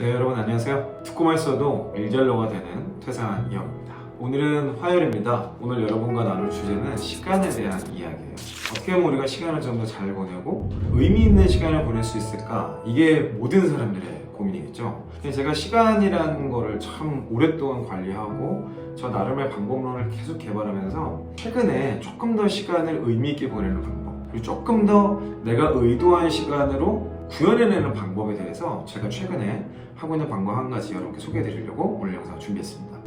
네, 여러분 안녕하세요. 듣고만 있어도 일절로가 되는 퇴사한 이형입니다. 오늘은 화요일입니다. 오늘 여러분과 나눌 주제는 시간에 대한 이야기예요. 어떻게 하면 우리가 시간을 좀 더 잘 보내고 의미 있는 시간을 보낼 수 있을까? 이게 모든 사람들의 고민이겠죠. 제가 시간이라는 거를 참 오랫동안 관리하고 저 나름의 방법론을 계속 개발하면서 최근에 조금 더 시간을 의미 있게 보내는 방법, 그리고 조금 더 내가 의도한 시간으로 구현해내는 방법에 대해서 제가 최근에 하고 있는 방법 한 가지 여러분께 소개해 드리려고 오늘 영상 준비했습니다.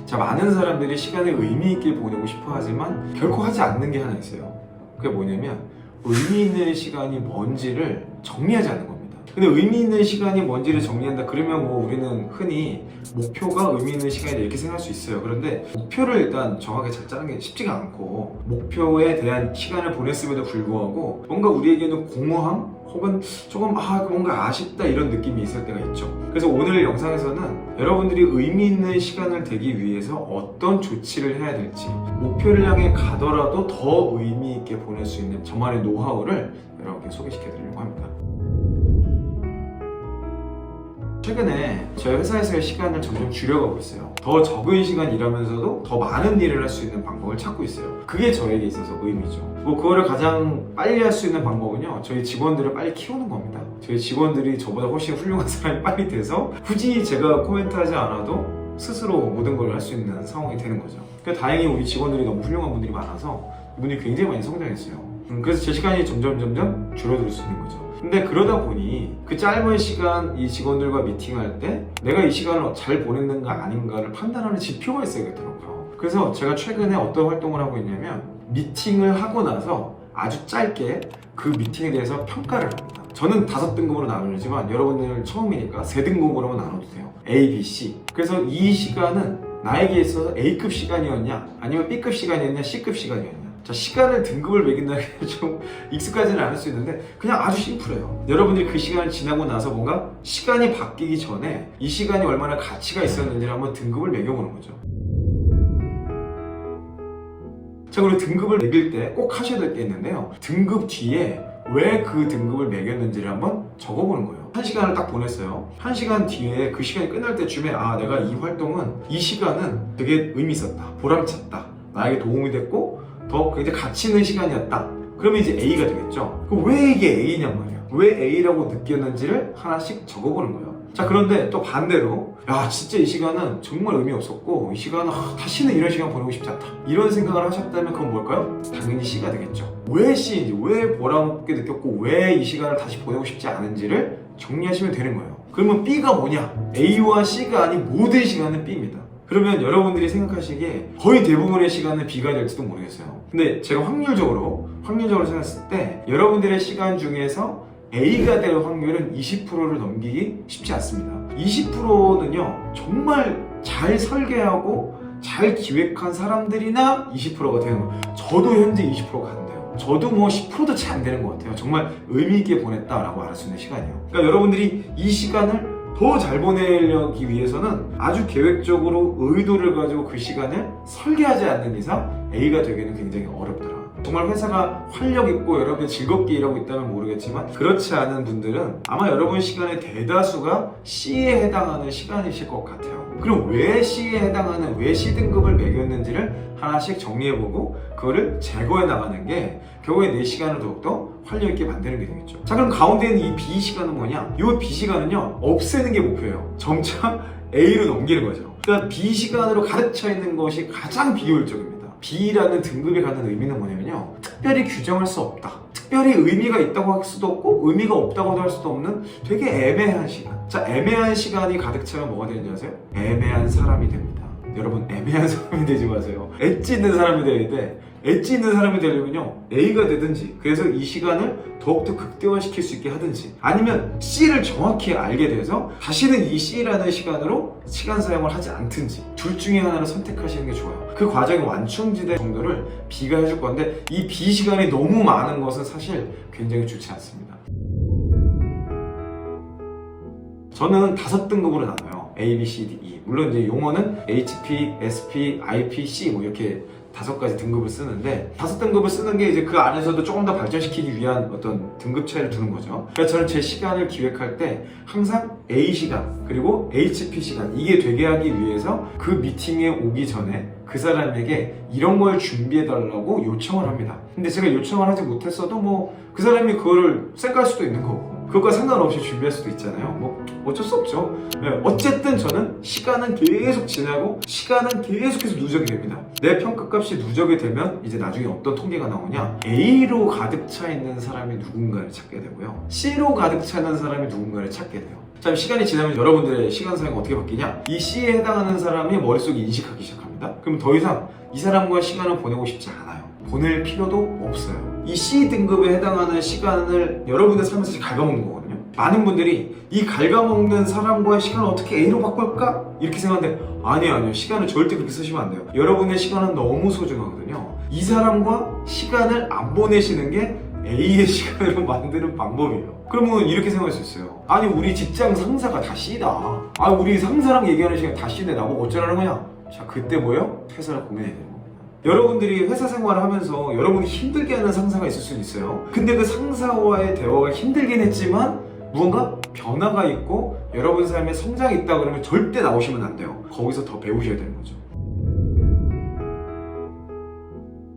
자, 많은 사람들이 시간을 의미 있게 보내고 싶어 하지만 결코 하지 않는 게 하나 있어요. 그게 뭐냐면 의미 있는 시간이 뭔지를 정리하지 않는 겁니다. 근데 의미 있는 시간이 뭔지를 정리한다 그러면 뭐 우리는 흔히 목표가 의미 있는 시간이다 이렇게 생각할 수 있어요. 그런데 목표를 일단 정확하게 잘 짜는 게 쉽지가 않고, 목표에 대한 시간을 보냈음에도 불구하고 뭔가 우리에게는 공허함 혹은 조금 뭔가 아쉽다 이런 느낌이 있을 때가 있죠. 그래서 오늘 영상에서는 여러분들이 의미 있는 시간을 되기 위해서 어떤 조치를 해야 될지, 목표를 향해 가더라도 더 의미 있게 보낼 수 있는 저만의 노하우를 여러분께 소개시켜 드리려고 합니다. 최근에 저희 회사에서의 시간을 점점 줄여가고 있어요. 더 적은 시간 일하면서도 더 많은 일을 할 수 있는 방법을 찾고 있어요. 그게 저에게 있어서 의미죠. 그거를 가장 빨리 할 수 있는 방법은요, 저희 직원들을 빨리 키우는 겁니다. 저희 직원들이 저보다 훨씬 훌륭한 사람이 빨리 돼서 굳이 제가 코멘트하지 않아도 스스로 모든 걸 할 수 있는 상황이 되는 거죠. 그러니까 다행히 우리 직원들이 너무 훌륭한 분들이 많아서 이분들이 굉장히 많이 성장했어요. 그래서 제 시간이 점점 줄어들 수 있는 거죠. 근데 그러다 보니 그 짧은 시간 이 직원들과 미팅할 때 내가 이 시간을 잘 보냈는가 아닌가를 판단하는 지표가 있어야겠더라고요. 그래서 제가 최근에 어떤 활동을 하고 있냐면, 미팅을 하고 나서 아주 짧게 그 미팅에 대해서 평가를 합니다. 저는 5등급으로 나누지만 여러분들 처음이니까 3등급으로만 나눠도 돼요. A, B, C. 그래서 이 시간은 나에게 있어서 A급 시간이었냐 아니면 B급 시간이었냐 C급 시간이었냐. 자, 시간을 등급을 매긴다는 게 좀 익숙하지는 않을 수 있는데 그냥 아주 심플해요. 여러분들이 그 시간을 지나고 나서 뭔가 시간이 바뀌기 전에 이 시간이 얼마나 가치가 있었는지를 한번 등급을 매겨보는 거죠. 자, 그리고 등급을 매길 때 꼭 하셔야 될 게 있는데요, 등급 뒤에 왜 그 등급을 매겼는지를 한번 적어보는 거예요. 1시간을 딱 보냈어요. 1시간 뒤에 그 시간이 끝날 때쯤에 내가 이 활동은, 이 시간은 되게 의미 있었다, 보람찼다, 나에게 도움이 됐고 더 굉장히 가치 있는 시간이었다. 그러면 이제 A가 되겠죠. 그럼 왜 이게 A냔 말이야. 왜 A라고 느꼈는지를 하나씩 적어보는 거예요. 자, 그런데 또 반대로 진짜 이 시간은 정말 의미 없었고 이 시간은 다시는 이런 시간 보내고 싶지 않다 이런 생각을 하셨다면 그건 뭘까요? 당연히 C가 되겠죠. 왜 C인지, 왜 보람없게 느꼈고 왜 이 시간을 다시 보내고 싶지 않은지를 정리하시면 되는 거예요. 그러면 B가 뭐냐? A와 C가 아닌 모든 시간은 B입니다. 그러면 여러분들이 생각하시기에 거의 대부분의 시간은 B가 될지도 모르겠어요. 근데 제가 확률적으로 생각했을 때 여러분들의 시간 중에서 A가 될 확률은 20%를 넘기기 쉽지 않습니다. 20%는요 정말 잘 설계하고 잘 기획한 사람들이나 20%가 되는 거예요. 저도 현재 20%가 안 돼요. 저도 10%도 채 안 되는 것 같아요. 정말 의미 있게 보냈다라고 말할 수 있는 시간이에요. 그러니까 여러분들이 이 시간을 더 잘 보내려기 위해서는 아주 계획적으로 의도를 가지고 그 시간을 설계하지 않는 이상 A가 되기는 굉장히 어렵더라. 정말 회사가 활력 있고 여러분이 즐겁게 일하고 있다면 모르겠지만 그렇지 않은 분들은 아마 여러분 시간의 대다수가 C에 해당하는 시간이실 것 같아요. 그럼 왜 C에 해당하는, 왜 C 등급을 매겼는지를 하나씩 정리해보고 그거를 제거해 나가는 게 결국에 내 시간을 더욱더 활력 있게 만드는 게 되겠죠. 자, 그럼 가운데 있는 이 B 시간은 뭐냐? 이 B 시간은요 없애는 게 목표예요. 점차 A로 넘기는 거죠. 그러니까 B 시간으로 가득 차 있는 것이 가장 비효율적입니다. B라는 등급에 갖는 의미는 뭐냐면요, 특별히 규정할 수 없다, 특별히 의미가 있다고 할 수도 없고 의미가 없다고도 할 수도 없는 되게 애매한 시간. 자, 애매한 시간이 가득 차면 뭐가 되는지 아세요? 애매한 사람이 됩니다. 여러분, 애매한 사람이 되지 마세요. 엣지 있는 사람이 돼야 돼. 엣지 있는 사람이 되려면요 A가 되든지, 그래서 이 시간을 더욱더 극대화시킬 수 있게 하든지, 아니면 C를 정확히 알게 돼서 다시는 이 C라는 시간으로 시간 사용을 하지 않든지, 둘 중에 하나를 선택하시는 게 좋아요. 그 과정의 완충지대 정도를 B가 해줄 건데 이 B 시간이 너무 많은 것은 사실 굉장히 좋지 않습니다. 저는 5등급으로 나눠요. A, B, C, D, E. 물론 이제 용어는 HP, SP, IP, C 이렇게 5가지 등급을 쓰는데 5등급을 쓰는 게 이제 그 안에서도 조금 더 발전시키기 위한 어떤 등급 차이를 두는 거죠. 그래서 저는 제 시간을 기획할 때 항상 A 시간 그리고 HP 시간 이게 되게 하기 위해서 그 미팅에 오기 전에 그 사람에게 이런 걸 준비해 달라고 요청을 합니다. 근데 제가 요청을 하지 못했어도 뭐 그 사람이 그거를 쌩깔 수도 있는 거고 그것과 상관없이 준비할 수도 있잖아요. 뭐 어쩔 수 없죠. 네, 어쨌든 저는 시간은 계속 지나고 시간은 계속해서 누적이 됩니다. 내 평가값이 누적이 되면 이제 나중에 어떤 통계가 나오냐, A로 가득 차 있는 사람이 누군가를 찾게 되고요, C로 가득 차는 사람이 누군가를 찾게 돼요. 자, 시간이 지나면 여러분들의 시간 사용이 어떻게 바뀌냐, 이 C에 해당하는 사람이 머릿속에 인식하기 시작합니다. 그럼 더 이상 이 사람과 시간을 보내고 싶지 않아요. 보낼 필요도 없어요. 이 C 등급에 해당하는 시간을 여러분의 삶에서 갉아먹는 거거든요. 많은 분들이 이 갉아먹는 사람과의 시간을 어떻게 A로 바꿀까? 이렇게 생각하는데 아니요. 시간을 절대 그렇게 쓰시면 안 돼요. 여러분의 시간은 너무 소중하거든요. 이 사람과 시간을 안 보내시는 게 A의 시간으로 만드는 방법이에요. 그러면 이렇게 생각할 수 있어요. 아니 우리 직장 상사가 다 C다. 아 우리 상사랑 얘기하는 시간 다 C네. 나보고 어쩌라는 거냐? 자 그때 뭐예요? 퇴사를 고민해야 돼요. 여러분들이 회사 생활을 하면서 여러분이 힘들게 하는 상사가 있을 수는 있어요. 근데 그 상사와의 대화가 힘들긴 했지만 무언가 변화가 있고 여러분 삶에 성장이 있다 그러면 절대 나오시면 안 돼요. 거기서 더 배우셔야 되는 거죠.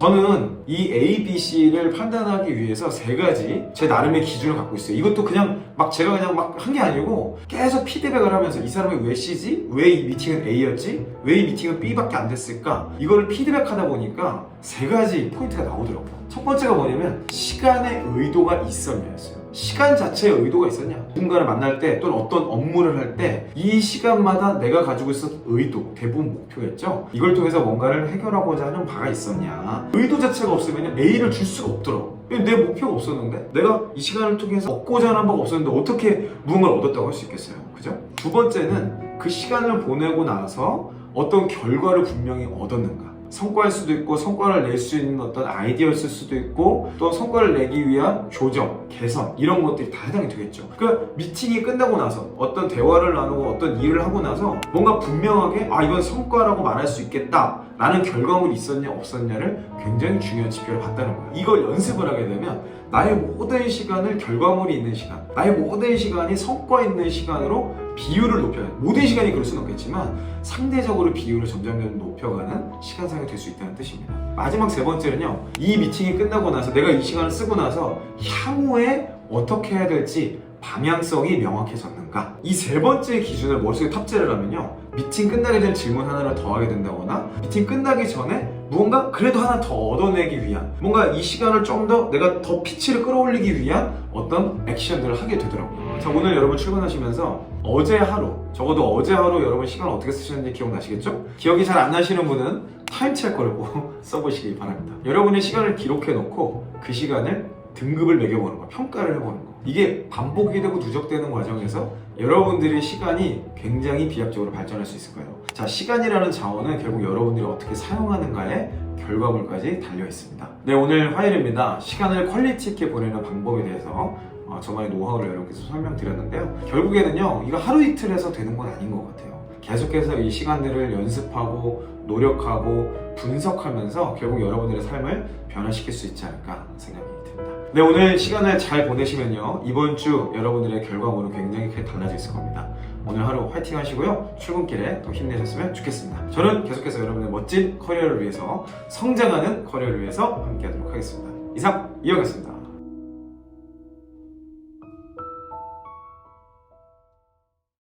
저는 이 A, B, C를 판단하기 위해서 3가지 제 나름의 기준을 갖고 있어요. 이것도 그냥 막 제가 그냥 막 한 게 아니고 계속 피드백을 하면서 이 사람이 왜 C지? 왜 이 미팅은 A였지? 왜 이 미팅은 B밖에 안 됐을까? 이거를 피드백하다 보니까 3가지 포인트가 나오더라고요. 첫 번째가 뭐냐면 시간의 의도가 있었냐였어요. 시간 자체에 의도가 있었냐? 누군가를 만날 때 또는 어떤 업무를 할 때 이 시간마다 내가 가지고 있었던 의도, 대부분 목표였죠. 이걸 통해서 뭔가를 해결하고자 하는 바가 있었냐? 의도 자체가 없으면 A를 줄 수가 없더라고. 내 목표가 없었는데 내가 이 시간을 통해서 얻고자 하는 바가 없었는데 어떻게 무언가를 얻었다고 할 수 있겠어요? 그죠? 두 번째는 그 시간을 보내고 나서 어떤 결과를 분명히 얻었는가? 성과일 수도 있고 성과를 낼 수 있는 어떤 아이디어였을 수도 있고 또 성과를 내기 위한 조정, 개선 이런 것들이 다 해당이 되겠죠. 그러니까 미팅이 끝나고 나서 어떤 대화를 나누고 어떤 일을 하고 나서 뭔가 분명하게 아 이건 성과라고 말할 수 있겠다 라는 결과물이 있었냐 없었냐를 굉장히 중요한 지표를 봤다는 거예요. 이걸 연습을 하게 되면 나의 모든 시간을 결과물이 있는 시간, 나의 모든 시간이 성과 있는 시간으로 비율을 높여요. 모든 시간이 그럴 수는 없겠지만 상대적으로 비율을 점점 높여가는 시간상이 될 수 있다는 뜻입니다. 마지막 3번째는요. 이 미팅이 끝나고 나서 내가 이 시간을 쓰고 나서 향후에 어떻게 해야 될지 방향성이 명확해졌는가? 이 3번째 기준을 머릿속에 탑재를 하면요. 미팅 끝나기 전 질문 하나를 더 하게 된다거나 미팅 끝나기 전에 무언가 그래도 하나 더 얻어내기 위한 뭔가 이 시간을 좀 더 내가 더 피치를 끌어올리기 위한 어떤 액션들을 하게 되더라고요. 자, 오늘 여러분 출근하시면서 어제 하루, 적어도 어제 하루 여러분 시간을 어떻게 쓰셨는지 기억나시겠죠? 기억이 잘 안 나시는 분은 타임체커를 꼭 써보시기 바랍니다. 여러분의 시간을 기록해 놓고 그 시간을 등급을 매겨보는 거, 평가를 해보는 거. 이게 반복이 되고 누적되는 과정에서 여러분들의 시간이 굉장히 비약적으로 발전할 수 있을 거예요. 자, 시간이라는 자원은 결국 여러분들이 어떻게 사용하는가에 결과물까지 달려 있습니다. 네, 오늘 화요일입니다. 시간을 퀄리티 있게 보내는 방법에 대해서 저만의 노하우를 여러분께서 설명드렸는데요. 결국에는요, 이거 하루 이틀 해서 되는 건 아닌 것 같아요. 계속해서 이 시간들을 연습하고 노력하고 분석하면서 결국 여러분들의 삶을 변화시킬 수 있지 않을까 생각이 듭니다. 네, 오늘 시간을 잘 보내시면요, 이번 주 여러분들의 결과물은 굉장히 크게 달라져 있을 겁니다. 오늘 하루 화이팅 하시고요, 출근길에 또 힘내셨으면 좋겠습니다. 저는 계속해서 여러분의 멋진 커리어를 위해서, 성장하는 커리어를 위해서 함께 하도록 하겠습니다. 이상, 이영이었습니다.